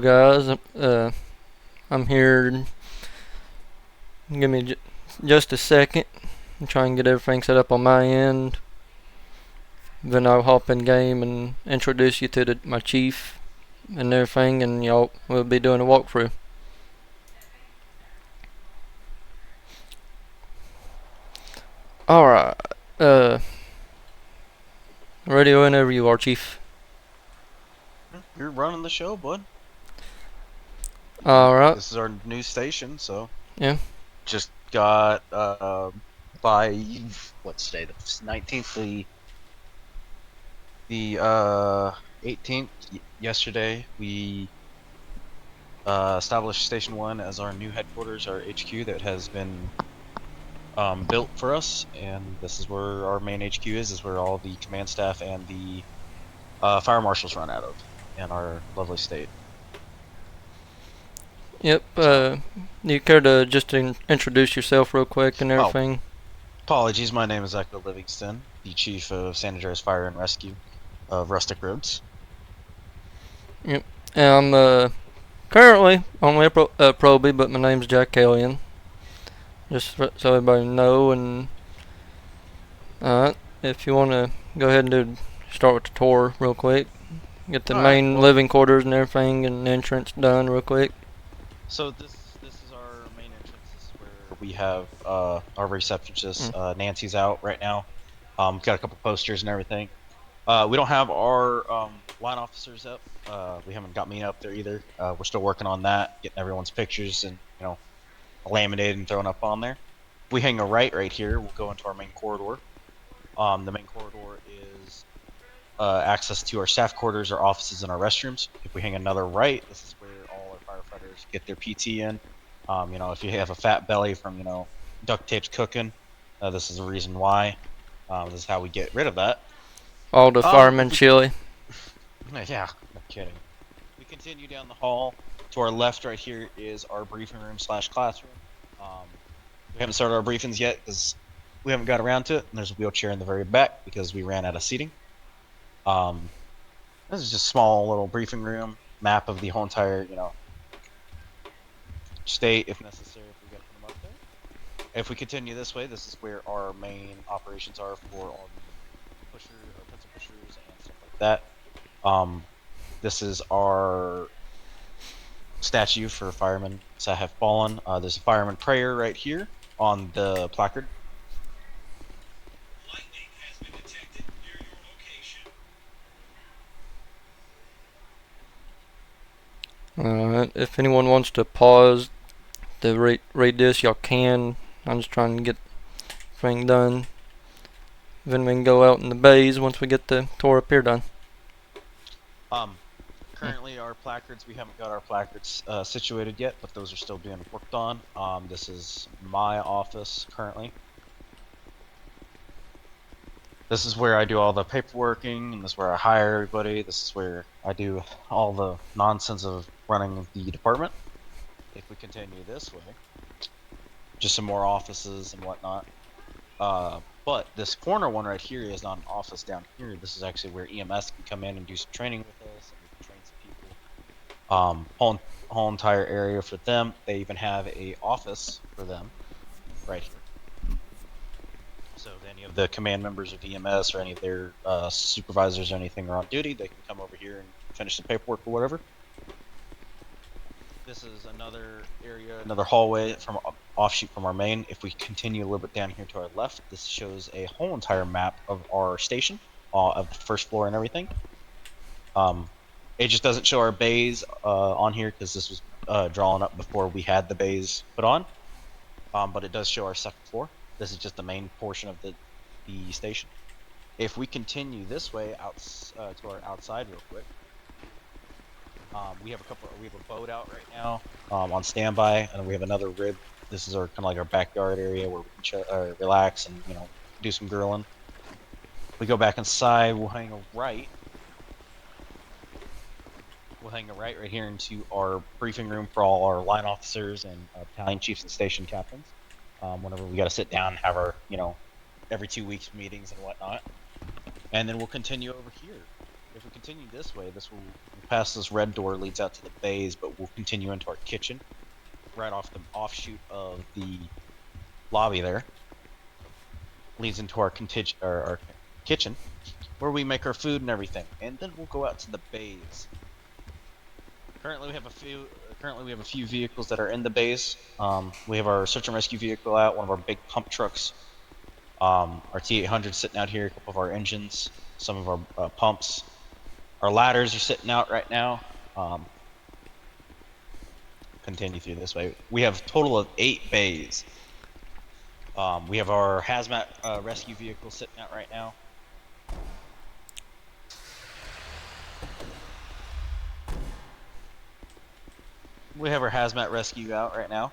Hello, guys. I'm here. Give me just a second. I'm trying to get everything set up on my end. Then I'll hop in game and introduce you to my chief and everything, and y'all will be doing a walkthrough. Alright. Ready whenever you are, chief. You're running the show, bud. Alright. This is our new station, so Yeah. just got by what's today, the 19th, the 18th. Yesterday we established Station One as our new headquarters, our HQ that has been built for us, and this is where our main HQ is. Is where all the command staff and the fire marshals run out of in our lovely state. Yep. So, You care to just introduce yourself real quick and oh, everything? apologies, my name is Echo Livingston, the Chief of San Andreas Fire and Rescue of Rustic Roads. Yep. And I'm currently only a probie, but my name's Jack Alien. Just so everybody know. And if you want to go ahead and start with the tour real quick, get the Alright, main well, living quarters and everything and the entrance done real quick. so this is our main entrance. This is where we have our receptionist. Mm. Nancy's out right now. Got a couple posters and everything. We don't have our line officers up. We haven't got me up there either. We're still working on that, getting everyone's pictures and laminated and thrown up on there. If we hang a right here, we'll go into our main corridor. The main corridor is access to our staff quarters, our offices, and our restrooms. If we hang another right, this is where all our firefighters get their PT in. If you have a fat belly from duct tape's cooking, this is the reason why. This is how we get rid of that. All the firemen If we, chili. yeah, no kidding. We continue down the hall. To our left, right here, is our briefing room slash classroom. We haven't started our briefings yet because we haven't got around to it. And there's a wheelchair in the very back because we ran out of seating. Um, This is just a small little briefing room, map of the whole entire, state if necessary, if we got to put them up there. If we continue this way, this is where our main operations are for all the pusher or pencil pushers and stuff like that. Um, this is our statue for firemen that have fallen. There's a fireman prayer right here on the placard. Lightning has been detected near your location. If anyone wants to pause the read this, y'all can. I'm just trying to get thing done. Then we can go out in the bays once we get the tour up here done. Um, Currently, our placards, we haven't got our placards situated yet, but those are still being worked on. This is my office currently. This is where I do all the paperworking, and this is where I hire everybody. This is where I do all the nonsense of running the department. If we continue this way, just some more offices and whatnot. But this corner one right here is not an office down here. This is actually where EMS can come in and do some training with us, and we can train some people. Whole entire area for them. They even have a office for them right here. So if any of the command members of EMS or any of their supervisors or anything are on duty, they can come over here and finish the paperwork or whatever. This is another area, another hallway from offshoot from our main. If we continue a little bit down here to our left, this shows a whole entire map of our station, of the first floor and everything. It just doesn't show our bays on here because this was drawn up before we had the bays put on. But it does show our second floor. This is just the main portion of the station. If we continue this way out to our outside real quick, we have a boat out right now on standby, and we have another rib. This is our kind of like our backyard area where we can relax and do some grilling. We go back inside. We'll hang a right. We'll hang a right here into our briefing room for all our line officers and battalion chiefs and station captains. Whenever we got to sit down and have our every 2 weeks meetings and whatnot. And then we'll continue over here. If we continue this way, this will pass this red door leads out to the bays, but we'll continue into our kitchen, right off the offshoot of the lobby there. Leads into our our kitchen, where we make our food and everything, and then we'll go out to the bays. Currently, we have a few vehicles that are in the bays. We have our search and rescue vehicle out, one of our big pump trucks, our T800 sitting out here, a couple of our engines, some of our pumps. Our ladders are sitting out right now. Continue through this way. We have a total of 8 bays. We have our hazmat rescue vehicle sitting out right now. We have our hazmat rescue out right now.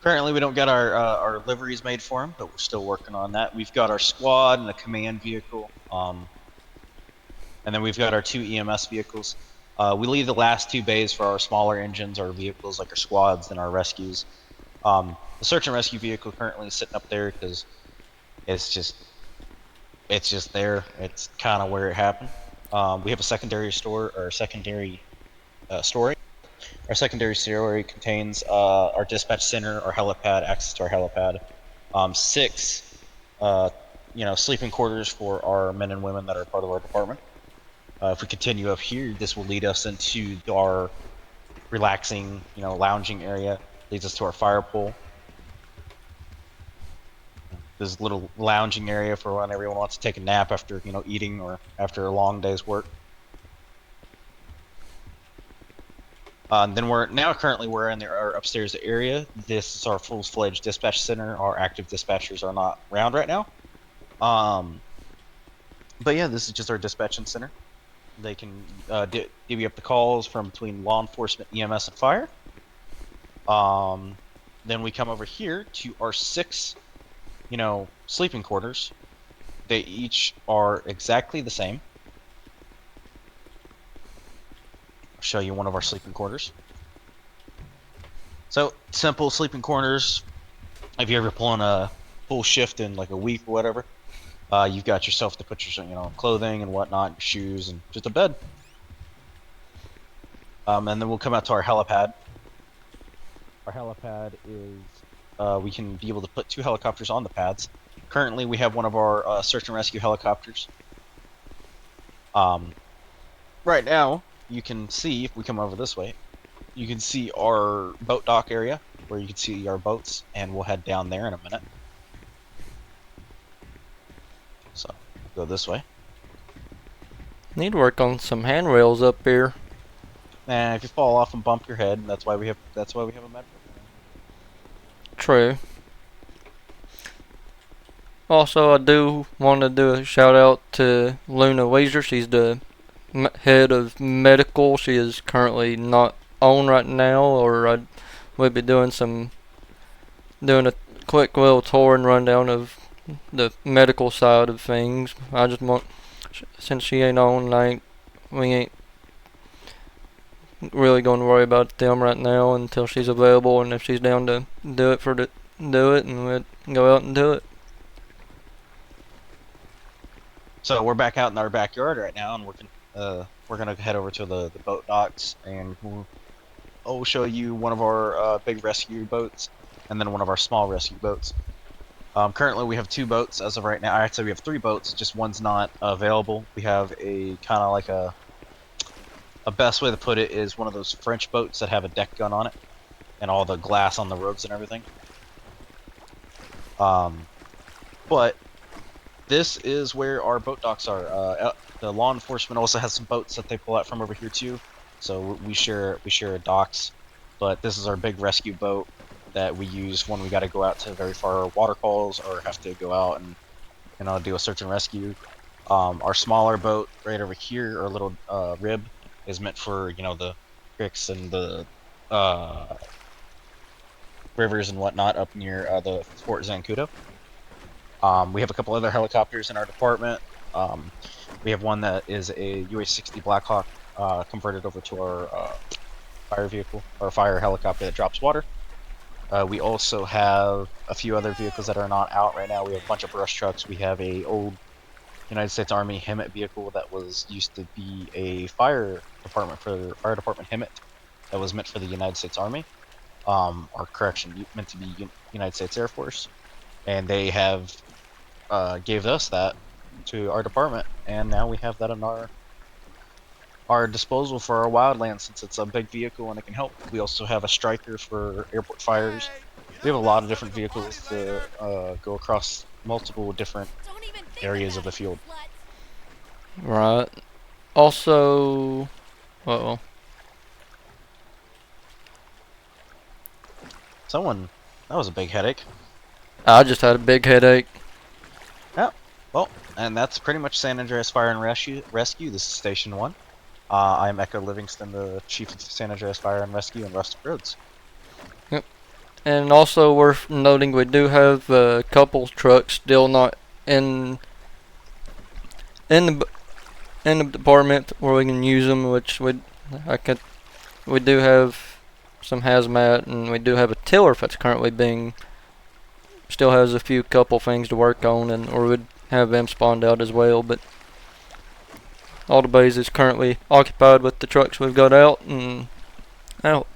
Currently, we don't get our liveries made for them, but we're still working on that. We've got our squad and a command vehicle, and then we've got our 2 EMS vehicles. We leave the last 2 bays for our smaller engines, our vehicles like our squads and our rescues. The search and rescue vehicle currently is sitting up there because it's just there. It's kind of where it happened. We have a secondary store or secondary story. Our secondary story contains our dispatch center, our helipad, access to our helipad, 6, sleeping quarters for our men and women that are part of our department. If we continue up here, this will lead us into our relaxing, lounging area. Leads us to our fire pole. This little lounging area for when everyone wants to take a nap after, eating or after a long day's work. Then currently we're in our upstairs area. This is our full-fledged dispatch center. Our active dispatchers are not around right now. But yeah, this is just our dispatching center. They can divvy up the calls from between law enforcement, EMS, and fire. Then we come over here to our 6, sleeping quarters. They each are exactly the same. I'll show you one of our sleeping quarters. So, simple sleeping quarters. If you're ever pulling a full shift in like a week or whatever, you've got yourself to put your, clothing and whatnot, your shoes, and just a bed. And then we'll come out to our helipad. Our helipad is, we can be able to put 2 helicopters on the pads. Currently, we have one of our search and rescue helicopters. Right now, you can see, if we come over this way, you can see our boat dock area, where you can see our boats, and we'll head down there in a minute. So, go this way. Need to work on some handrails up here. And if you fall off and bump your head, that's why we have a medical. True. Also, I do want to do a shout out to Luna Weezer. She's the head of medical. She is currently not on right now, or I would be doing a quick little tour and rundown of the medical side of things. I just want, since she ain't on, we ain't really going to worry about them right now until she's available, and if she's down to do it and we'll go out and do it. So we're back out in our backyard right now, and we're gonna head over to the boat docks, and I'll show you one of our big rescue boats, and then one of our small rescue boats. Currently, we have 2 boats as of right now. Actually, we have 3 boats. Just one's not available. We have a kind of like a best way to put it is one of those French boats that have a deck gun on it, and all the glass on the ropes and everything. But this is where our boat docks are. The law enforcement also has some boats that they pull out from over here too, so we share docks. But this is our big rescue boat that we use when we got to go out to very far water calls or have to go out and do a search and rescue. Our smaller boat right over here, our little rib, is meant for the creeks and the rivers and whatnot up near the Fort Zancudo. We have a couple other helicopters in our department. We have one that is a UH-60 Blackhawk converted over to our fire vehicle, or fire helicopter that drops water. We also have a few other vehicles that are not out right now. We have a bunch of brush trucks. We have a old United States Army HEMTT vehicle that was used to be a fire department for fire department HEMTT that was meant for the United States Army, or correction, meant to be United States Air Force, and they have gave us that to our department, and now we have that in our disposal for our wildland since it's a big vehicle and it can help. We also have a striker for airport fires. Hey, you We have a know lot there's of gonna different be a party vehicles to later. go across multiple different Don't even think areas of about the it, you field. slut. Right. Also, well, Someone, that was a big headache. I just had a big headache. Yeah. Well, and that's pretty much San Andreas Fire and Rescue. This is Station 1. I'm Echo Livingston, the Chief of San Andreas Fire and Rescue in Rustic Roads. Yep. And also worth noting, we do have a couple trucks still not in in the in the department where we can use them, which I could we do have some hazmat, and we do have a tiller that's currently being still has a few couple things to work on, and or would have them spawned out as well. But all the base is currently occupied with the trucks we've got out and out.